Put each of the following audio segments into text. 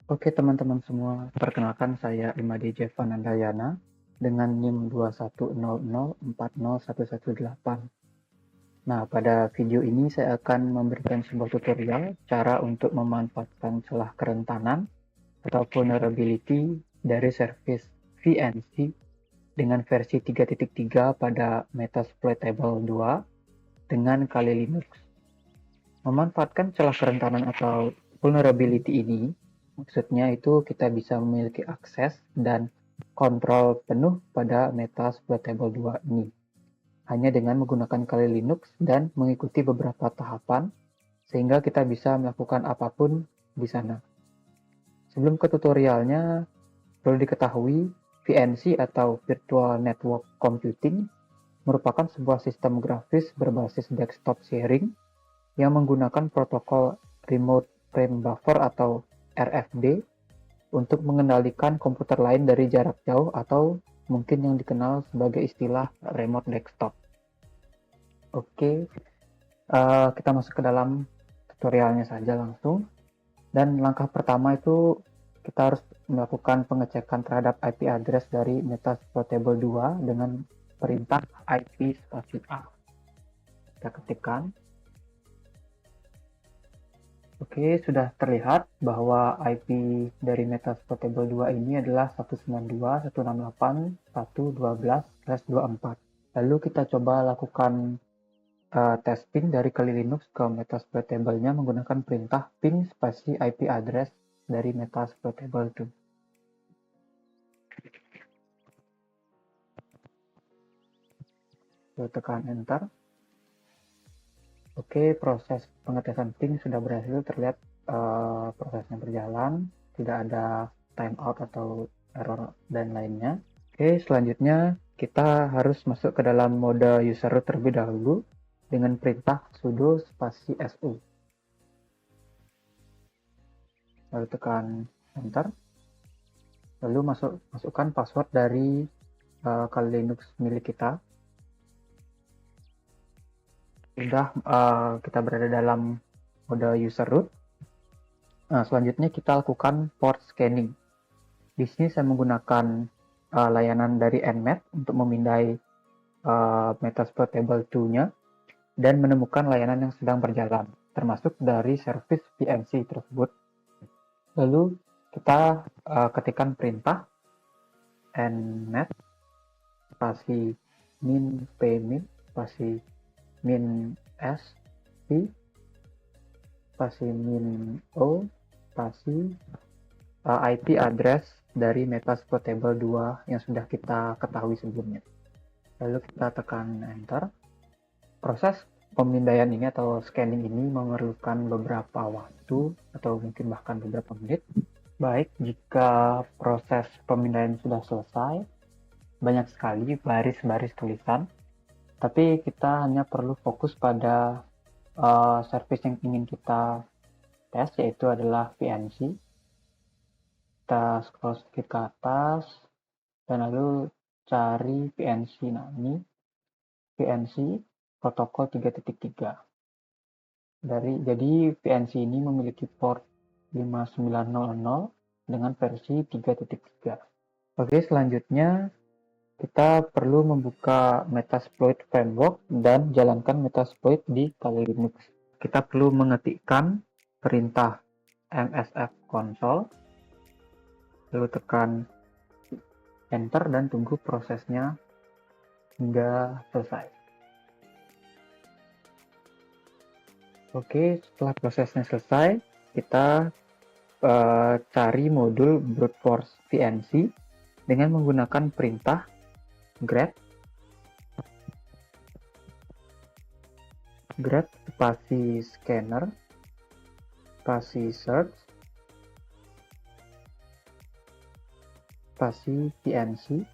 Oke teman-teman semua, perkenalkan saya Imade Jevanandayana dengan NIM 210040118. Nah, pada video ini saya akan memberikan sebuah tutorial cara untuk memanfaatkan celah kerentanan atau vulnerability dari service VNC dengan versi 3.3 pada Metasploitable 2 dengan Kali Linux. Memanfaatkan celah kerentanan atau vulnerability ini, maksudnya itu kita bisa memiliki akses dan kontrol penuh pada Metasploitable 2 ini, hanya dengan menggunakan Kali Linux dan mengikuti beberapa tahapan, sehingga kita bisa melakukan apapun di sana. Sebelum ke tutorialnya, perlu diketahui VNC atau Virtual Network Computing merupakan sebuah sistem grafis berbasis desktop sharing yang menggunakan protokol Remote Frame Buffer atau RFB untuk mengendalikan komputer lain dari jarak jauh atau mungkin yang dikenal sebagai istilah remote desktop. Oke, kita masuk ke dalam tutorialnya saja langsung. Dan langkah pertama itu kita harus melakukan pengecekan terhadap IP address dari Metasploitable 2 dengan perintah IP spasi A. Kita ketikkan. Oke, sudah terlihat bahwa IP dari Metasploitable 2 ini adalah 192.168.112/24. Lalu kita coba lakukan tes ping dari Kali Linux ke Metasploitable-nya menggunakan perintah ping spasi IP address dari Metasploitable 2. Lalu tekan enter. Oke, proses pengetesan ping sudah berhasil, terlihat prosesnya berjalan, tidak ada timeout atau error dan lainnya. Oke, selanjutnya kita harus masuk ke dalam mode user root terlebih dahulu dengan perintah sudo spasi su. Lalu tekan enter. Lalu masukkan password dari Kali Linux milik kita. Sudah kita berada dalam mode user root. Nah, selanjutnya kita lakukan port scanning. Di sini saya menggunakan layanan dari Nmet untuk memindai Metasploitable 2-nya dan menemukan layanan yang sedang berjalan, termasuk dari service VNC tersebut. Lalu kita ketikkan perintah nmet spasi min pmin spasi min s p spasi min o spasi IP address dari Metasploitable 2 yang sudah kita ketahui sebelumnya. Lalu kita tekan enter. Proses pemindaian ini atau scanning ini memerlukan beberapa waktu atau mungkin bahkan beberapa menit. Baik, jika proses pemindaian sudah selesai, banyak sekali baris-baris tulisan, tapi kita hanya perlu fokus pada service yang ingin kita tes, yaitu adalah VNC. Kita scroll sedikit ke atas dan lalu cari VNC. Nah, ini VNC protokol 3.3. Jadi VNC ini memiliki port 5900 dengan versi 3.3. Oke, selanjutnya kita perlu membuka Metasploit Framework dan jalankan Metasploit di Kali Linux. Kita perlu mengetikkan perintah msf console, lalu tekan enter dan tunggu prosesnya hingga selesai. Oke, setelah prosesnya selesai, kita cari modul brute force VNC dengan menggunakan perintah grep spasi scanner spasi search spasi VNC,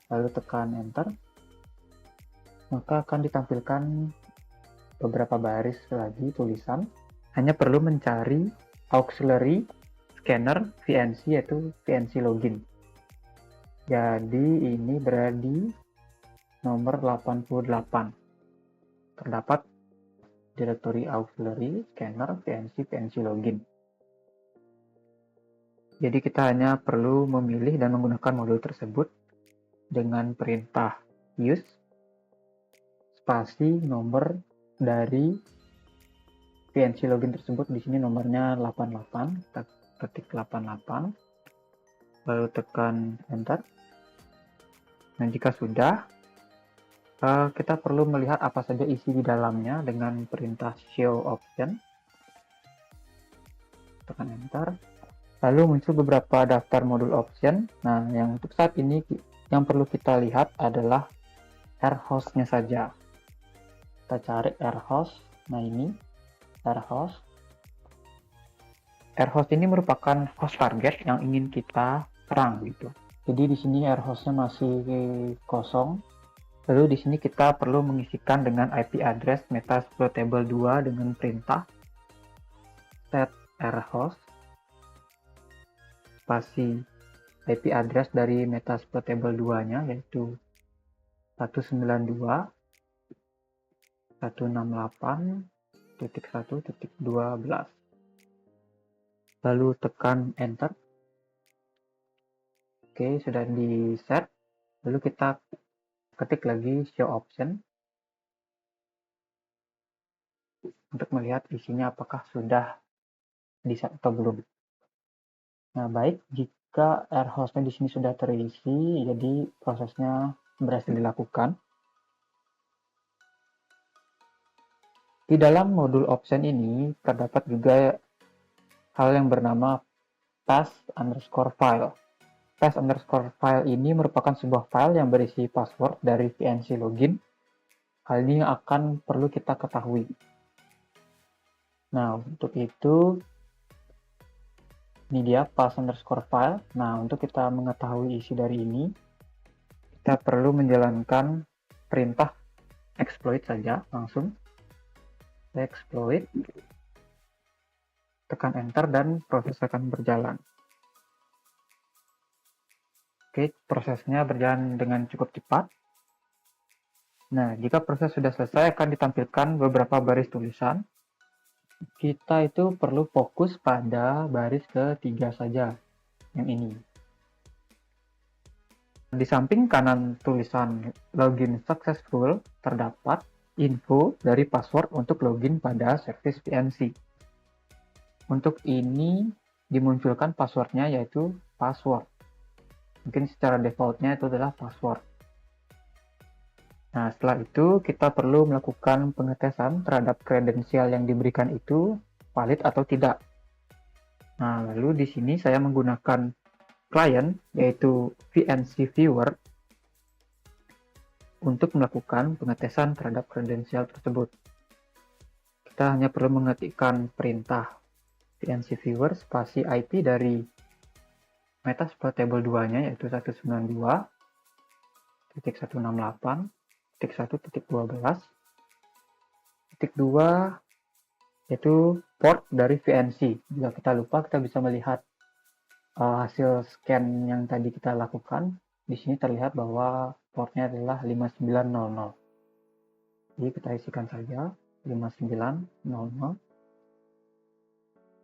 lalu tekan enter. Maka akan ditampilkan beberapa baris lagi tulisan. Hanya perlu mencari auxiliary scanner VNC, yaitu VNC login. Jadi ini berada di nomor 88. Terdapat direktori auxiliary scanner VNC login. Jadi kita hanya perlu memilih dan menggunakan modul tersebut dengan perintah use spasi nomor dari VNC login tersebut. Di sini nomornya 88, kita ketik 88, lalu tekan enter. Nah, jika sudah, kita perlu melihat apa saja isi di dalamnya dengan perintah show option. Tekan enter. Lalu muncul beberapa daftar modul option. Nah, yang untuk saat ini yang perlu kita lihat adalah rhost-nya saja. Kita cari rhost. Nah, ini rhost. Rhost ini merupakan host target yang ingin kita serang gitu. Jadi di sini rhost-nya masih kosong. Lalu di sini kita perlu mengisikan dengan IP address metasploitable 2 dengan perintah set rhost spasi IP address dari metasploitable 2-nya yaitu 192.168.1.12. Lalu tekan enter. Oke, sudah di set. Lalu kita ketik lagi show option untuk melihat isinya apakah sudah di set atau belum. Nah, baik, jika rhost-nya di sini sudah terisi, jadi prosesnya berhasil dilakukan. Di dalam modul option ini terdapat juga hal yang bernama pass_file. Pass_file ini merupakan sebuah file yang berisi password dari VNC login. Hal ini yang akan perlu kita ketahui. Nah, untuk itu ini dia pass_file. Nah, untuk kita mengetahui isi dari ini, kita perlu menjalankan perintah exploit saja langsung. Exploit, tekan enter dan proses akan berjalan. Oke, prosesnya berjalan dengan cukup cepat. Nah, jika proses sudah selesai akan ditampilkan beberapa baris tulisan. Kita itu perlu fokus pada baris ketiga saja, yang ini. Di samping kanan tulisan login successful terdapat info dari password untuk login pada service VNC. Untuk ini dimunculkan passwordnya yaitu password. Mungkin secara defaultnya itu adalah password. Nah, setelah itu kita perlu melakukan pengetesan terhadap kredensial yang diberikan itu valid atau tidak. Nah, lalu di sini saya menggunakan klien yaitu VNC Viewer untuk melakukan pengetesan terhadap kredensial tersebut. Kita hanya perlu mengetikkan perintah VNC Viewer spasi IP dari metasploitable 2-nya yaitu 192.168.1.12. Yaitu port dari VNC. Jika kita lupa, kita bisa melihat hasil scan yang tadi kita lakukan. Di sini terlihat bahwa portnya adalah 5900. Jadi kita isikan saja 5900.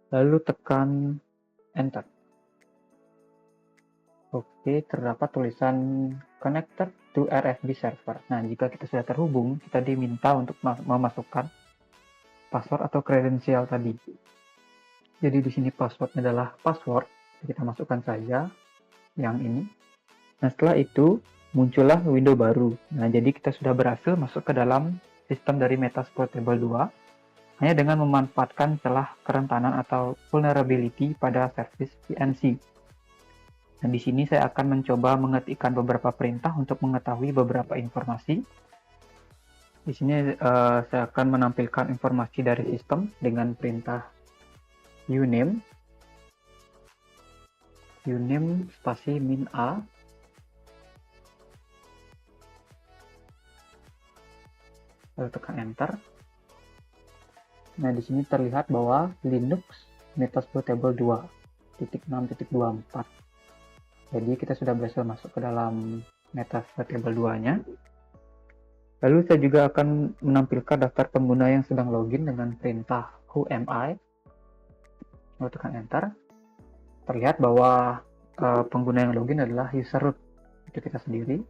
Lalu tekan enter. Oke, terdapat tulisan connected to RFB server. Nah, jika kita sudah terhubung, kita diminta untuk memasukkan password atau kredensial tadi. Jadi di sini passwordnya adalah password. Kita masukkan saja yang ini. Nah, setelah itu muncullah window baru. Nah, jadi kita sudah berhasil masuk ke dalam sistem dari metasploitable 2 hanya dengan memanfaatkan celah kerentanan atau vulnerability pada service VNC. Nah, di sini saya akan mencoba mengetikkan beberapa perintah untuk mengetahui beberapa informasi. Di sini saya akan menampilkan informasi dari sistem dengan perintah uname spasi min a. Lalu tekan enter. Nah, di sini terlihat bahwa Linux metasploitable 2.6.24. Jadi kita sudah berhasil masuk ke dalam metasploitable 2-nya. Lalu saya juga akan menampilkan daftar pengguna yang sedang login dengan perintah who am I. Lalu tekan enter. terlihat bahwa pengguna yang login adalah user root, itu kita sendiri.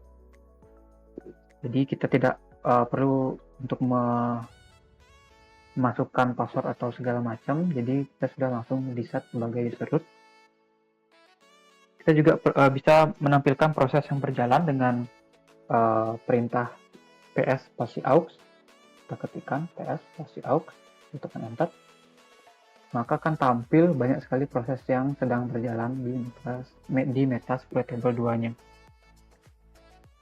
Jadi kita tidak perlu untuk memasukkan password atau segala macam, jadi kita sudah langsung di set sebagai user root. Kita juga bisa menampilkan proses yang berjalan dengan perintah ps spasi aux. Kita ketikkan ps spasi aux, tekan enter, maka akan tampil banyak sekali proses yang sedang berjalan di Metasploitable 2-nya.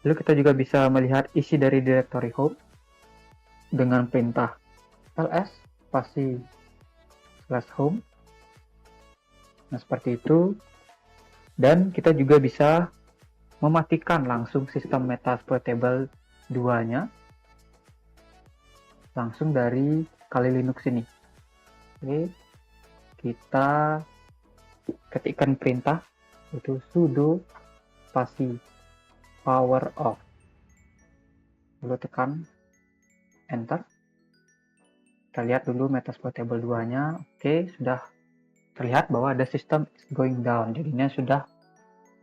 Lalu kita juga bisa melihat isi dari directory home dengan perintah ls spasi /home. Nah, seperti itu. Dan kita juga bisa mematikan langsung sistem Metasploitable 2-nya langsung dari Kali Linux ini. Oke, kita ketikkan perintah itu sudo spasi power off, lalu tekan enter. Kita lihat dulu Metasploitable 2-nya. Oke, sudah terlihat bahwa ada sistem is going down, jadinya sudah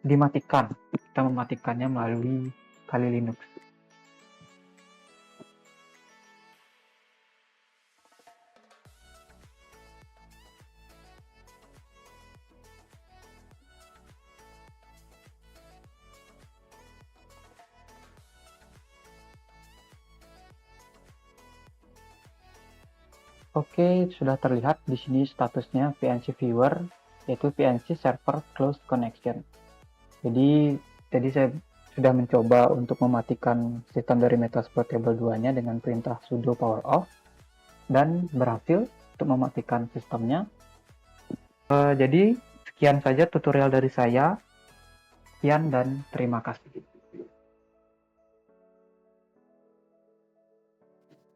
dimatikan. Kita mematikannya melalui Kali Linux. Oke, sudah terlihat di sini statusnya VNC Viewer, yaitu VNC Server Closed Connection. Jadi tadi saya sudah mencoba untuk mematikan sistem dari Metasploitable 2-nya dengan perintah sudo power off dan berhasil untuk mematikan sistemnya. Jadi sekian saja tutorial dari saya. Sekian dan terima kasih.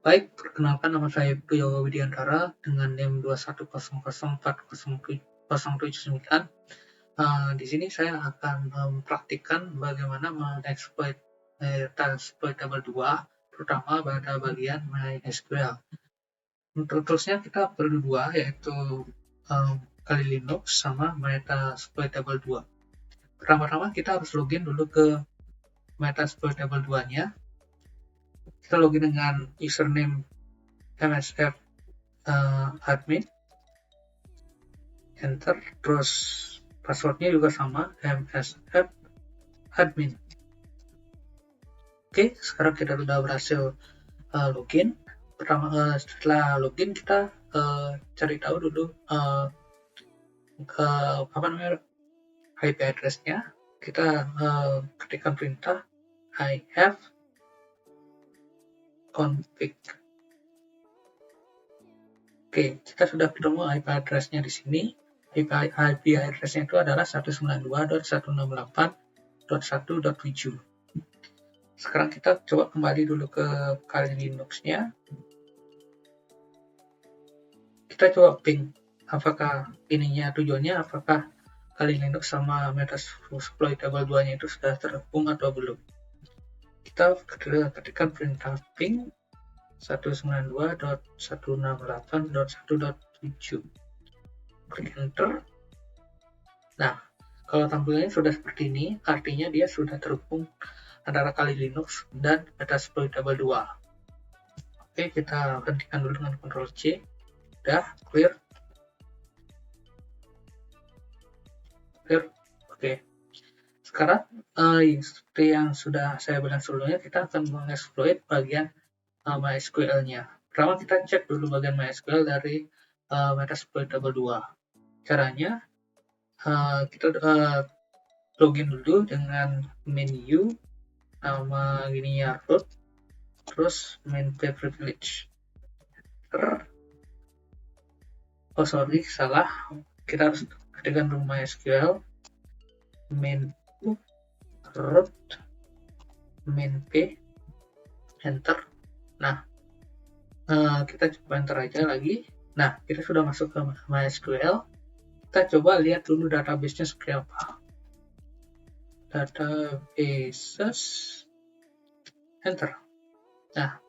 Baik, perkenalkan nama saya Priyo Widiantara dengan NIM 210040779. Di sini saya akan mempraktikkan bagaimana mengeksploit Metasploitable 2, terutama pada bagian MySQL. Untuk toolsnya kita perlu dua, yaitu Kali Linux sama Metasploitable 2. Pertama-tama kita harus login dulu ke Metasploitable 2-nya. Kita login dengan username msf admin, enter, terus passwordnya juga sama, msf admin. Oke, sekarang kita sudah berhasil login. Setelah login kita cari tahu dulu IP address-nya. Kita ketikkan perintah if config. Oke, kita sudah ketemu IP address-nya di sini. IP address-nya itu adalah 192.168.1.7. Sekarang kita coba kembali dulu ke Kali Linux-nya. Kita coba ping apakah ininya tujuannya, apakah Kali Linux sama Metasploitable 2-nya itu sudah terhubung atau belum. Kita ketikkan perintah ping 192.168.1.7. Klik enter. Nah, kalau tampilannya sudah seperti ini, artinya dia sudah terhubung antara Kali Linux dan Metasploitable 2. Oke, kita hentikan dulu dengan Ctrl C. Udah, clear. Oke. Sekarang, seperti yang sudah saya bilang sebelumnya, kita akan mengeksploit bagian MySQL-nya. Pertama kita cek dulu bagian MySQL dari Metasploitable 2. Caranya, kita login dulu dengan menu nama gininya root, terus main privilege. Salah. Kita harus ketikkan dulu MySQL main root main p, enter. Nah, kita coba enter aja lagi. Nah, kita sudah masuk ke MySQL. Kita coba lihat dulu database-nya seperti apa. Databases, enter. Nah,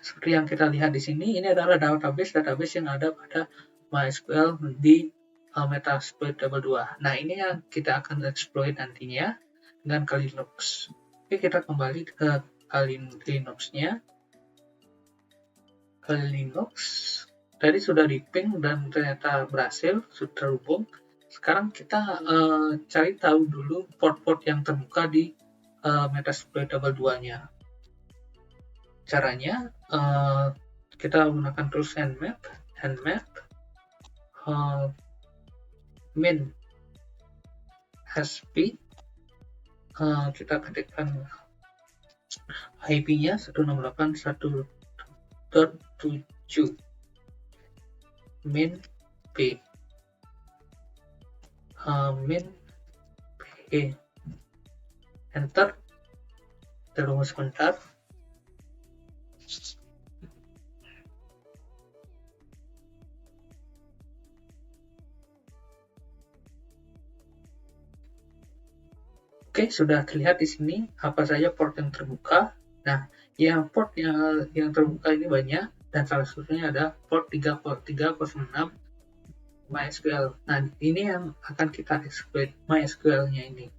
seperti yang kita lihat di sini, ini adalah database yang ada pada MySQL di Metasploit Double 2. Nah, ini yang kita akan exploit nantinya dengan Kali Linux. Oke, kita kembali ke Kali Linux-nya. Kali Linux tadi sudah di ping dan ternyata berhasil, sudah terhubung. Sekarang kita cari tahu dulu port-port yang terbuka di Metasploit Double 2-nya. Caranya kita menggunakan tools handmap, min hasp, kita ketikkan IP-nya 168.1.7 min p, enter. Kita tunggu sebentar. Oke, sudah terlihat di sini apa saja port yang terbuka. Nah, port yang terbuka ini banyak, dan salah satunya ada port 3.6 MySQL. Nah, ini yang akan kita exploit MySQL-nya ini.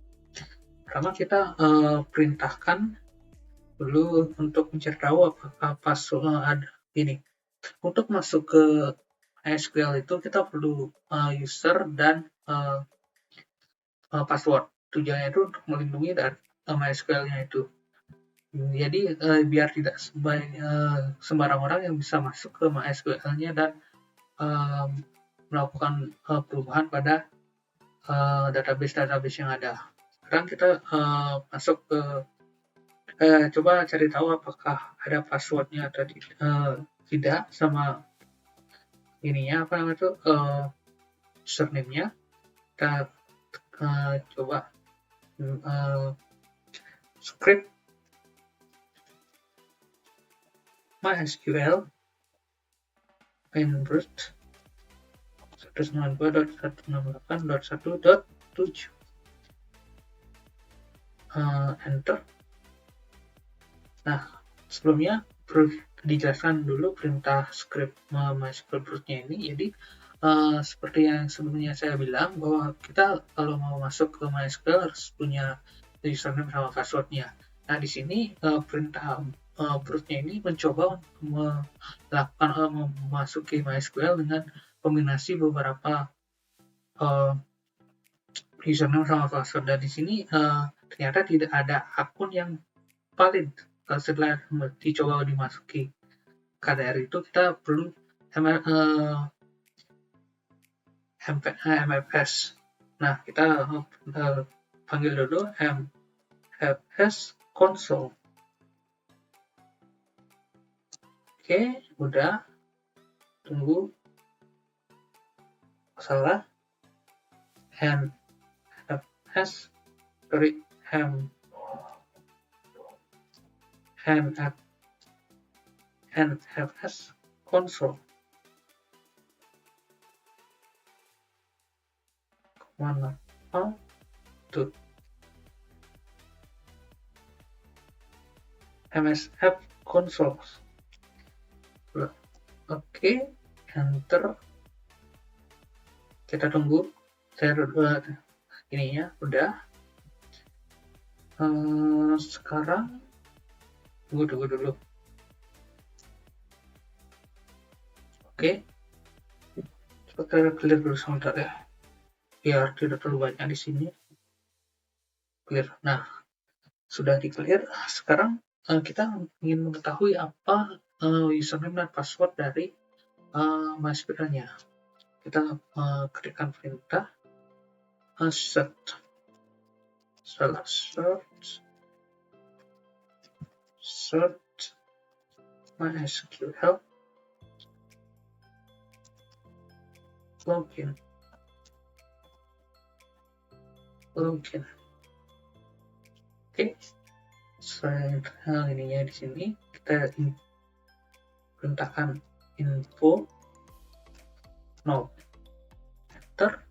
Pertama kita perintahkan dulu untuk mencari tahu apakah password ada ini. Untuk masuk ke MySQL itu kita perlu user dan password. Tujuannya itu untuk melindungi dari MySQL-nya itu. Jadi biar tidak sembarang orang yang bisa masuk ke MySQL-nya dan melakukan perubahan pada database yang ada. Sekarang kita masuk ke coba cari tahu apakah ada passwordnya atau tidak sama ininya, apa namanya itu, username-nya. Kita coba script MySQL main root 192.168.1.7, enter. Nah, sebelumnya perlu dijelaskan dulu perintah script MySQL root-nya ini. Jadi seperti yang sebelumnya saya bilang, bahwa kita kalau mau masuk ke MySQL harus punya username sama passwordnya. Nah, di sini perintah root-nya ini mencoba memasuki MySQL dengan kombinasi beberapa username sama password. Dan di sini ternyata tidak ada akun yang valid setelah dicoba dimasuki. Karena dari itu kita perlu MFS. Nah, kita panggil dulu MFS console. Oke, udah. Tunggu. Salah. MFS console. Mana? Tuh. MSF console. Oke, enter. Kita tunggu. Saya ininya udah. Sekarang tunggu dulu. Oke. Coba kita clear dulu sebentar ya. Biar tidak terlalu banyak di sini. Clear. Nah, sudah di clear. Sekarang kita ingin mengetahui apa username dan password dari MySQL-nya. Kita ketikkan perintah search MySQL login. Oke, selain ininya di sini kita perintahkan info node, enter.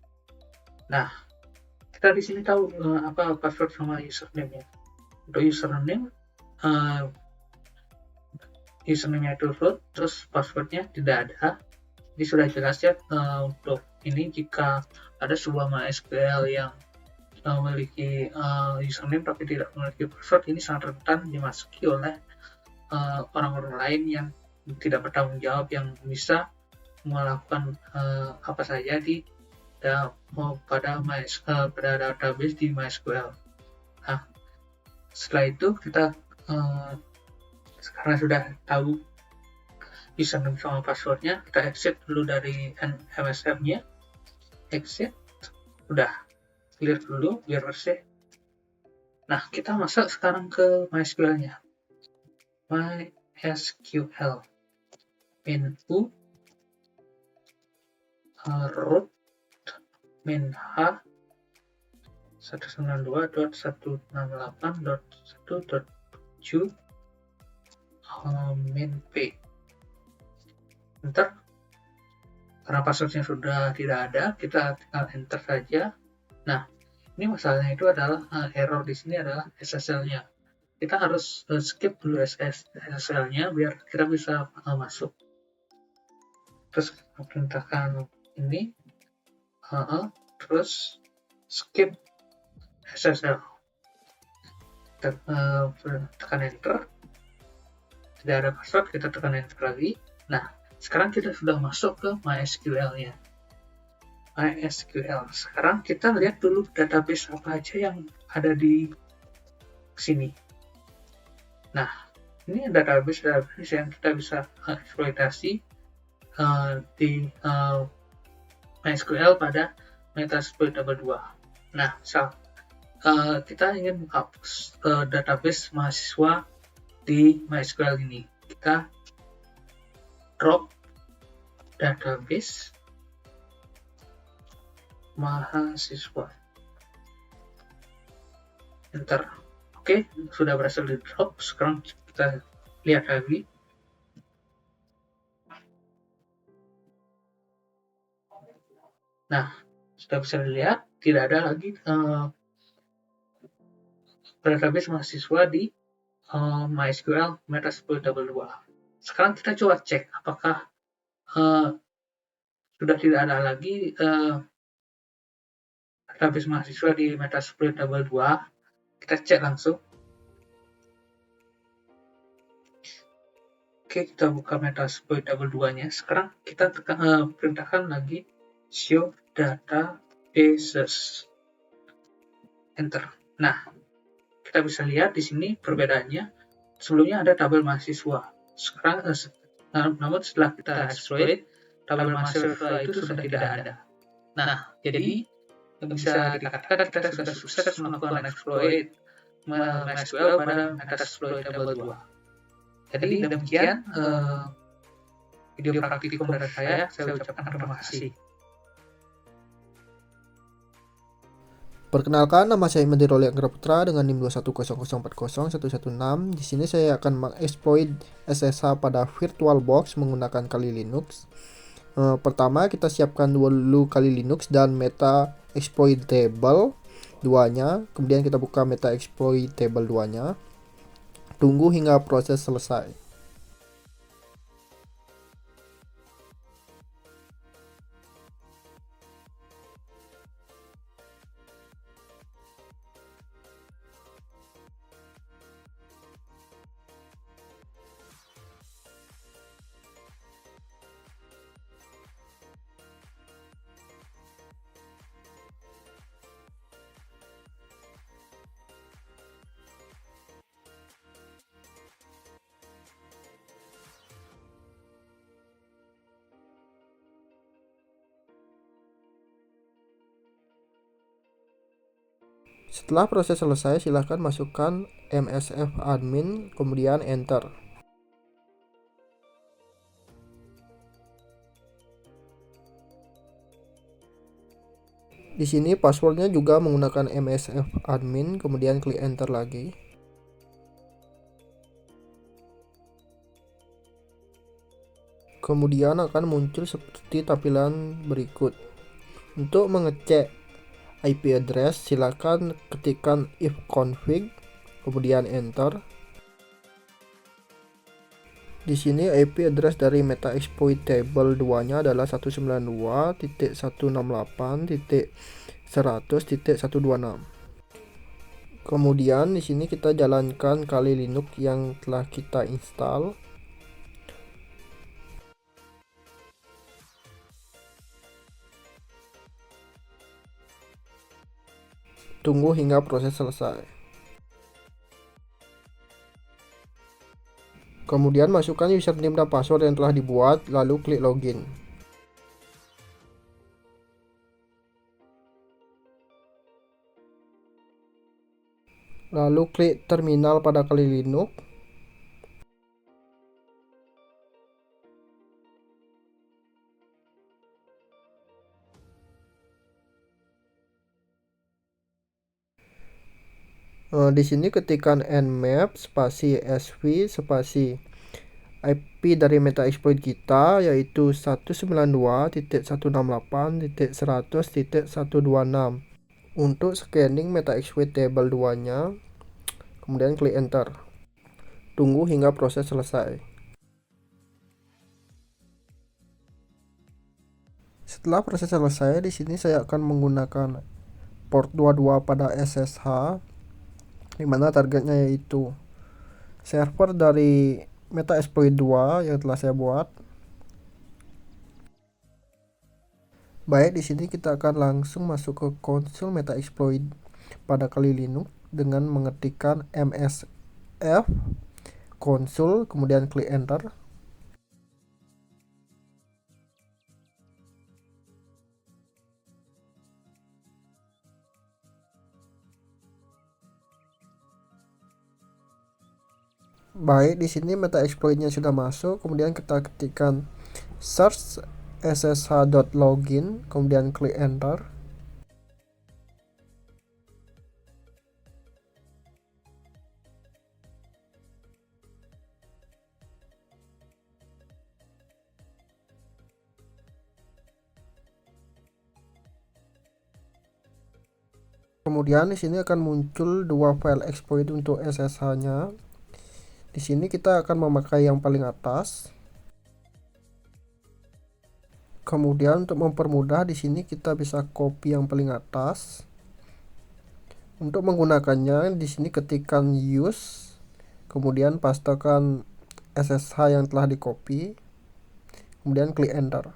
Nah, kita di sini tahu apa password sama username-nya. Untuk username username-nya itu root, terus passwordnya tidak ada. Ini sudah jelas ya untuk ini jika ada sebuah MySQL yang memiliki username tapi tidak memiliki password, ini sangat rentan dimasuki oleh orang-orang lain yang tidak bertanggung jawab, yang bisa melakukan apa saja pada database di MySQL. Nah, setelah itu kita karena sudah tahu username sama passwordnya, kita exit dulu dari MSF-nya, exit, udah clear dulu biar bersih. Nah, kita masuk sekarang ke MySQL-nya. MySQL min-u root min-h 192.168.1.7 min-p. Enter. Karena passwordnya sudah tidak ada, kita tinggal enter saja. Nah, ini masalahnya itu adalah error di sini adalah SSL-nya. Kita harus skip dulu SSL-nya biar kita bisa masuk. Terus kita perintahkan ini, terus skip SSL. Kita tekan enter. Tidak ada password, kita tekan enter lagi. Nah, sekarang kita sudah masuk ke MySQL-nya. MySQL. Sekarang kita lihat dulu database apa aja yang ada di sini. Nah, ini database yang kita bisa eksploitasi di MySQL pada Metasploit 2. Nah, kita ingin menghapus database mahasiswa di MySQL ini. Kita drop database mahasiswa. Enter. Oke, sudah berhasil di drop. Sekarang kita lihat lagi. Nah, sudah bisa dilihat tidak ada lagi database mahasiswa di MySQL Metasploit 2. Sekarang kita coba cek apakah sudah tidak ada lagi database mahasiswa di Metasploit 2. Kita cek langsung. Oke, kita buka Metasploit 2-nya. Sekarang kita perintahkan lagi show databases. Enter. Nah, kita bisa lihat di sini perbedaannya. Sebelumnya ada tabel mahasiswa. Sekarang, namun setelah kita exploit, tabel mahasiswa itu sudah tidak ada. Nah, jadi bisa dikatakan kita sudah sukses melakukan exploit MySQL pada Metasploit 2. Jadi demikian video praktikum dari saya ucapkan terima kasih. Perkenalkan, nama saya Imadi Roli Anggra Putra dengan NIM 210040116. Di sini saya akan mengeksploit SSH pada VirtualBox menggunakan Kali Linux. Pertama, kita siapkan dulu Kali Linux dan meta exploitable 2-nya. Kemudian kita buka meta exploitable 2-nya. Tunggu hingga proses selesai. Setelah proses selesai, silahkan masukkan MSF admin, kemudian enter. Di sini passwordnya juga menggunakan MSF admin, kemudian klik enter lagi. Kemudian akan muncul seperti tampilan berikut. Untuk mengecek IP address, silakan ketikkan ifconfig, kemudian enter. Di sini IP address dari meta exploit table 2-nya adalah 192.168.100.126. Kemudian di sini kita jalankan Kali Linux yang telah kita install. Tunggu hingga proses selesai. Kemudian masukkan username dan password yang telah dibuat, lalu klik login. Lalu klik terminal pada Kali Linux. Di sini ketikkan nmap spasi sv spasi IP dari meta exploit kita, yaitu 192.168.100.126 untuk scanning meta exploit table 2-nya. Kemudian klik enter. Tunggu hingga proses selesai. Setelah proses selesai, di sini saya akan menggunakan port 22 pada SSH, di mana targetnya yaitu server dari meta exploit 2 yang telah saya buat. Baik, di sini kita akan langsung masuk ke konsol meta exploit pada Kali Linux dengan mengetikkan msf konsol, kemudian klik enter. Baik, di sini meta exploitnya sudah masuk, kemudian kita ketikkan search ssh.login, kemudian klik enter. Kemudian di sini akan muncul dua file exploit untuk SSH-nya. Di sini kita akan memakai yang paling atas. Kemudian untuk mempermudah, di sini kita bisa copy yang paling atas. Untuk menggunakannya, di sini ketikkan use, kemudian pastekan SSH yang telah di-copy, kemudian klik enter.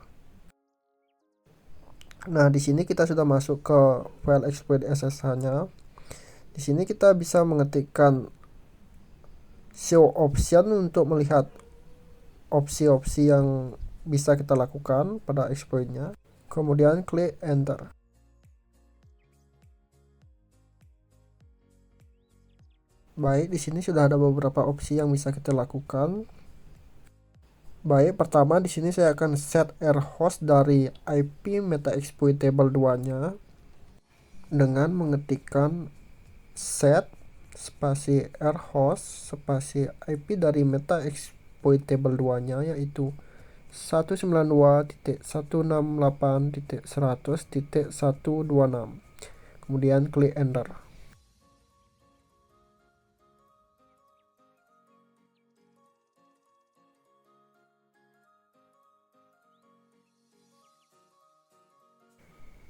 Nah, di sini kita sudah masuk ke file exploit SSH-nya. Di sini kita bisa mengetikkan show option untuk melihat opsi-opsi yang bisa kita lakukan pada exploitnya. Kemudian klik enter. Baik, di sini sudah ada beberapa opsi yang bisa kita lakukan. Baik, pertama di sini saya akan set rhost dari IP meta exploit table 2-nya dengan mengetikkan set spasi rhost spasi IP dari meta exploit table 2-nya, yaitu 192.168.100.126. Kemudian klik enter.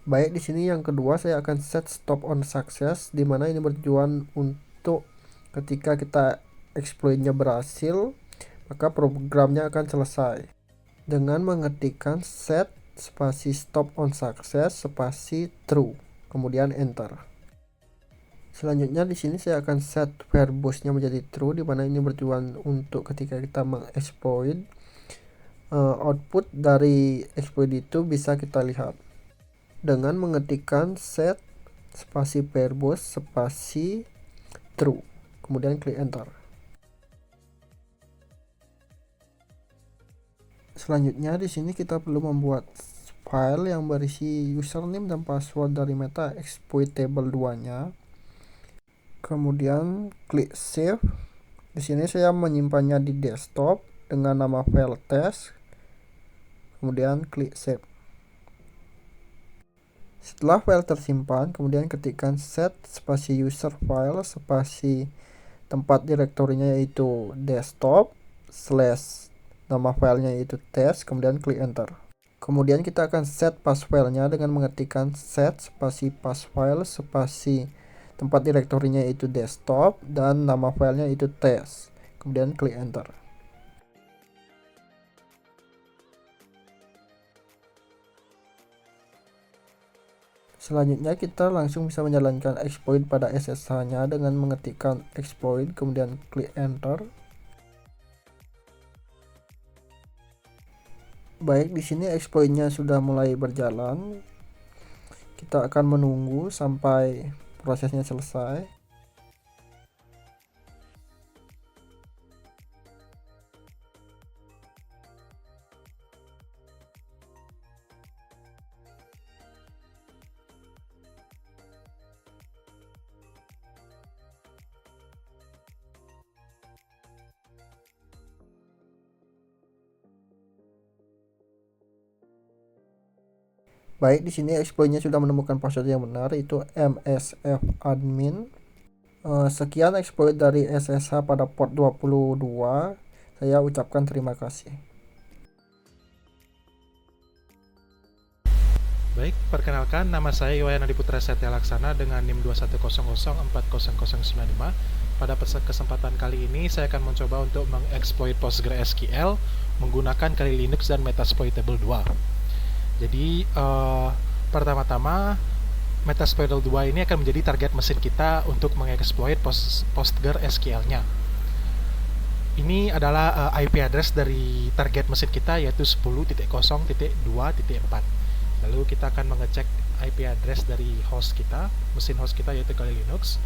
Baik, di sini yang kedua saya akan set stop on success, di mana ini bertujuan untuk ketika kita exploitnya berhasil, maka programnya akan selesai. Dengan mengetikkan set spasi stop on success spasi true, kemudian enter. Selanjutnya di sini saya akan set verbose-nya menjadi true, di mana ini bertujuan untuk ketika kita mengexploit output dari exploit itu bisa kita lihat. Dengan mengetikkan set spasi verbose spasi true, kemudian klik enter. Selanjutnya di sini kita perlu membuat file yang berisi username dan password dari meta exploit table 2-nya. Kemudian klik save. Di sini saya menyimpannya di desktop dengan nama file test. Kemudian klik save. Setelah file tersimpan, kemudian ketikkan set spasi user file spasi tempat direktorinya, yaitu desktop nama filenya yaitu test, kemudian klik enter. Kemudian kita akan set path filenya dengan mengetikkan set spasi path file spasi tempat direktorinya yaitu desktop dan nama filenya itu test, kemudian klik enter. Selanjutnya kita langsung bisa menjalankan exploit pada SSH-nya dengan mengetikkan exploit kemudian klik enter. Baik, di sini exploitnya sudah mulai berjalan. Kita akan menunggu sampai prosesnya selesai. Baik, di sini exploitnya sudah menemukan password yang benar, yaitu msfadmin. Sekian exploit dari SSH pada port 22. Saya ucapkan terima kasih. Baik, perkenalkan nama saya Iwayan Adiputra Satya Laksana dengan NIM 2100409095. Pada kesempatan kali ini saya akan mencoba untuk mengeksploit PostgreSQL menggunakan Kali Linux dan Metasploitable 2. Jadi pertama-tama Metasploitable 2 ini akan menjadi target mesin kita untuk mengeksploit PostgreSQL-nya. Ini adalah IP address dari target mesin kita yaitu 10.0.2.4. Lalu kita akan mengecek IP address dari host kita, mesin host kita yaitu Kali Linux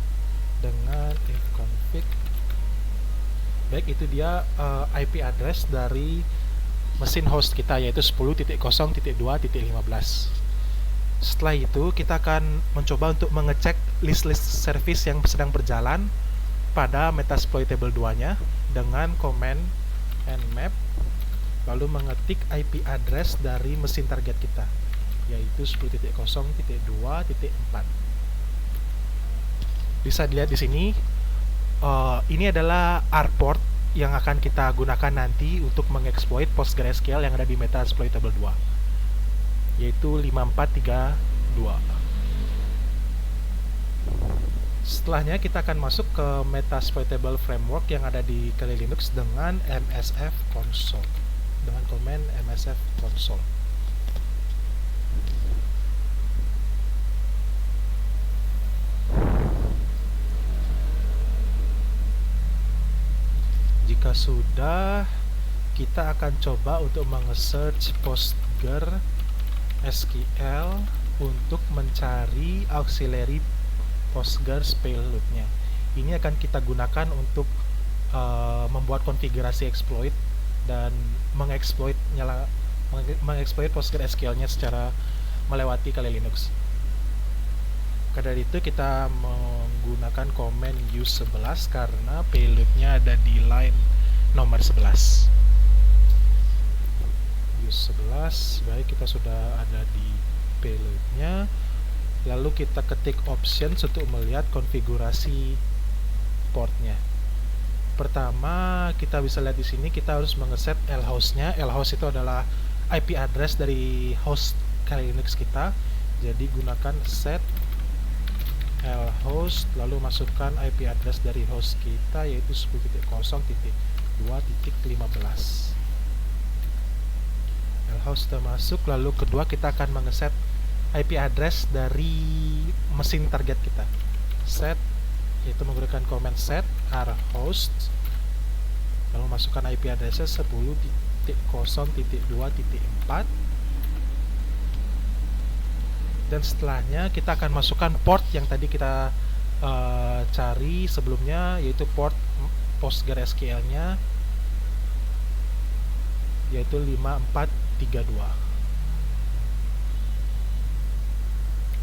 dengan ifconfig. Baik, itu dia IP address dari mesin host kita yaitu 10.0.2.15. Setelah itu kita akan mencoba untuk mengecek list-list service yang sedang berjalan pada Metasploitable 2-nya dengan command nmap, lalu mengetik IP address dari mesin target kita yaitu 10.0.2.4. Bisa dilihat di sini, ini adalah R-port yang akan kita gunakan nanti untuk mengeksploit PostgreSQL yang ada di Metasploitable 2, yaitu 5432. Setelahnya kita akan masuk ke Metasploitable Framework yang ada di Kali Linux dengan msf console, dengan command msf console. Jika sudah, kita akan coba untuk menge-search PostgreSQL untuk mencari auxiliary Postgres payload-nya. Ini akan kita gunakan untuk membuat konfigurasi exploit dan mengeksploit PostgreSQL-nya secara melewati Kali Linux. Karena itu kita menggunakan command use11 karena payloadnya ada di line nomor 11. Use11, baik, kita sudah ada di payloadnya. Lalu kita ketik options untuk melihat konfigurasi portnya. Pertama, kita bisa lihat di sini kita harus mengeset lhost-nya. Lhost itu adalah IP address dari host Kali Linux kita. Jadi gunakan set lhost, lalu masukkan IP address dari host kita yaitu 10.0.2.15. Lhost sudah masuk, lalu kedua kita akan mengeset IP address dari mesin target kita. Set, yaitu menggunakan command set rhost, lalu masukkan IP address 10.0.2.4. Dan setelahnya kita akan masukkan port yang tadi kita cari sebelumnya, yaitu port PostgreSQL-nya yaitu 5432.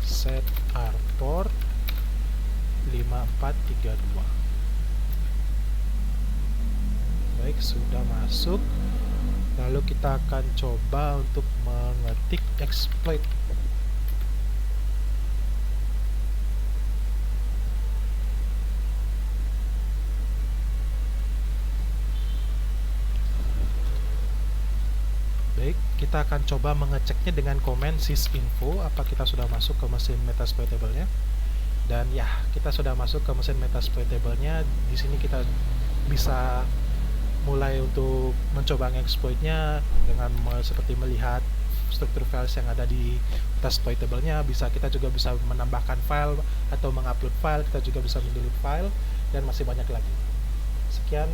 Set rport 5432. Baik, sudah masuk. Lalu kita akan coba untuk mengetik exploit. kita akan coba mengeceknya dengan komen sysinfo apa kita sudah masuk ke mesin Metasploit table-nya. Dan ya, kita sudah masuk ke mesin Metasploit table-nya. Di sini kita bisa mulai untuk mencoba ngexploitnya dengan seperti melihat struktur files yang ada di Metasploit table-nya. Kita juga bisa menambahkan file atau mengupload file, kita juga bisa mendelete file, dan masih banyak lagi. Sekian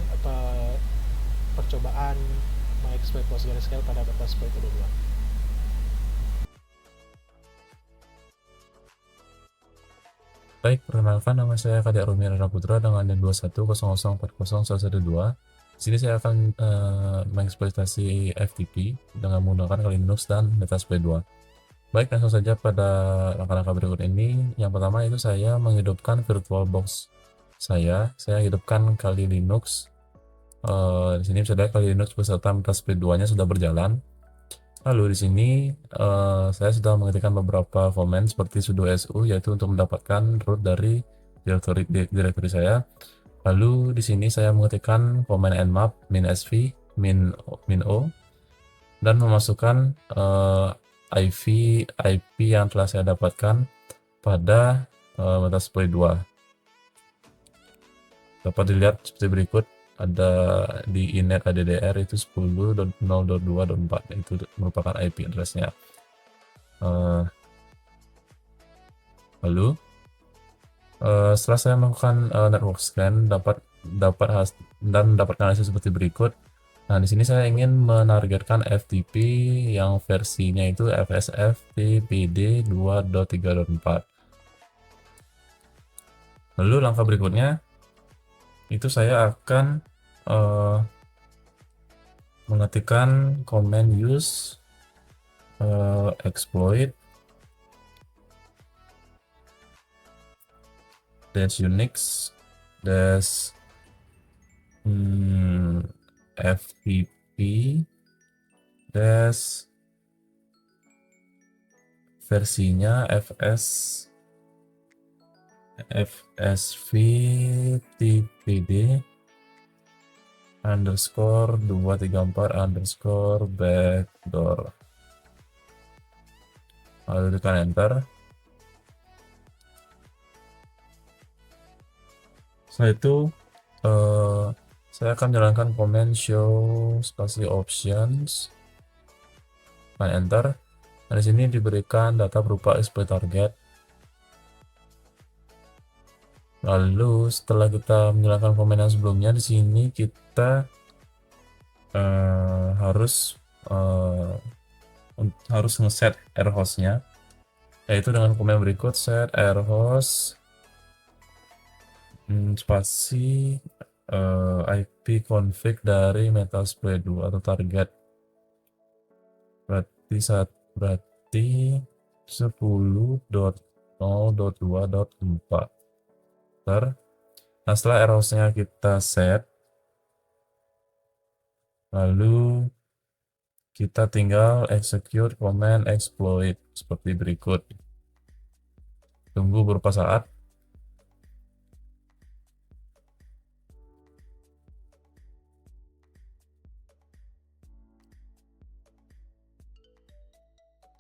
percobaan mengexploit PostgreSQL pada Metasploit table 2. Baik, perkenalkan nama saya Kadek Rumi Rana Putra dengan NIM 210040112. Di sini saya akan mengeksploitasi FTP dengan menggunakan Kali Linux dan Metasploit 2. Baik, langsung saja pada langkah-langkah berikut ini. Yang pertama itu saya menghidupkan VirtualBox saya hidupkan Kali Linux. Di sini bisa dilihat Kali Linux beserta Metasploit 2-nya sudah berjalan. Lalu di sini saya sudah mengetikkan beberapa command seperti sudo su, yaitu untuk mendapatkan root dari directory saya. Lalu di sini saya mengetikkan command nmap -sv -o dan memasukkan IP yang telah saya dapatkan pada Metasploit 2. Dapat dilihat seperti berikut. Ada di inet addr itu 10.0.2.4, itu merupakan IP address-nya. Lalu setelah saya melakukan network scan dapat mendapatkan hasil seperti berikut. Nah, di sini saya ingin menargetkan FTP yang versinya itu FSFTPD 2.3.4. Lalu langkah berikutnya itu saya akan mengetikkan command use exploit -unix -ftp versinya fsvtpd _234_backdoor. Lalu tekan enter. Setelah itu saya akan jalankan command show spasi options, tekan enter. Nah, di sini diberikan data berupa exploit target. Lalu setelah kita menjalankan komen yang sebelumnya, di sini kita harus ngeset air host-nya, yaitu dengan komen berikut set air host spasi IP config dari Metasploit 2 atau target berarti 10.0.2.4. Nah, setelah air host-nya kita set, lalu kita tinggal execute command exploit seperti berikut. Tunggu beberapa saat.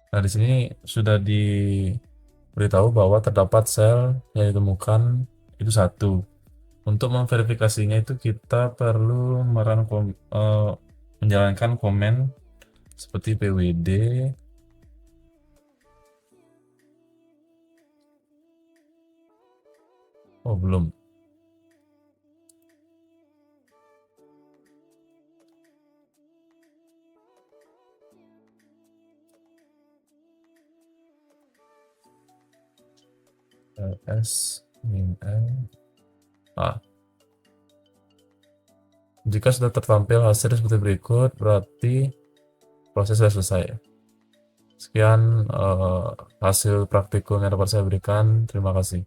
Nah, di sini sudah diberitahu bahwa terdapat sel yang ditemukan itu 1. Untuk memverifikasinya itu kita perlu menjalankan komen seperti pwd belum. Jika sudah tertampil hasil seperti berikut, berarti proses sudah selesai. Sekian hasil praktikum yang dapat saya berikan. Terima kasih.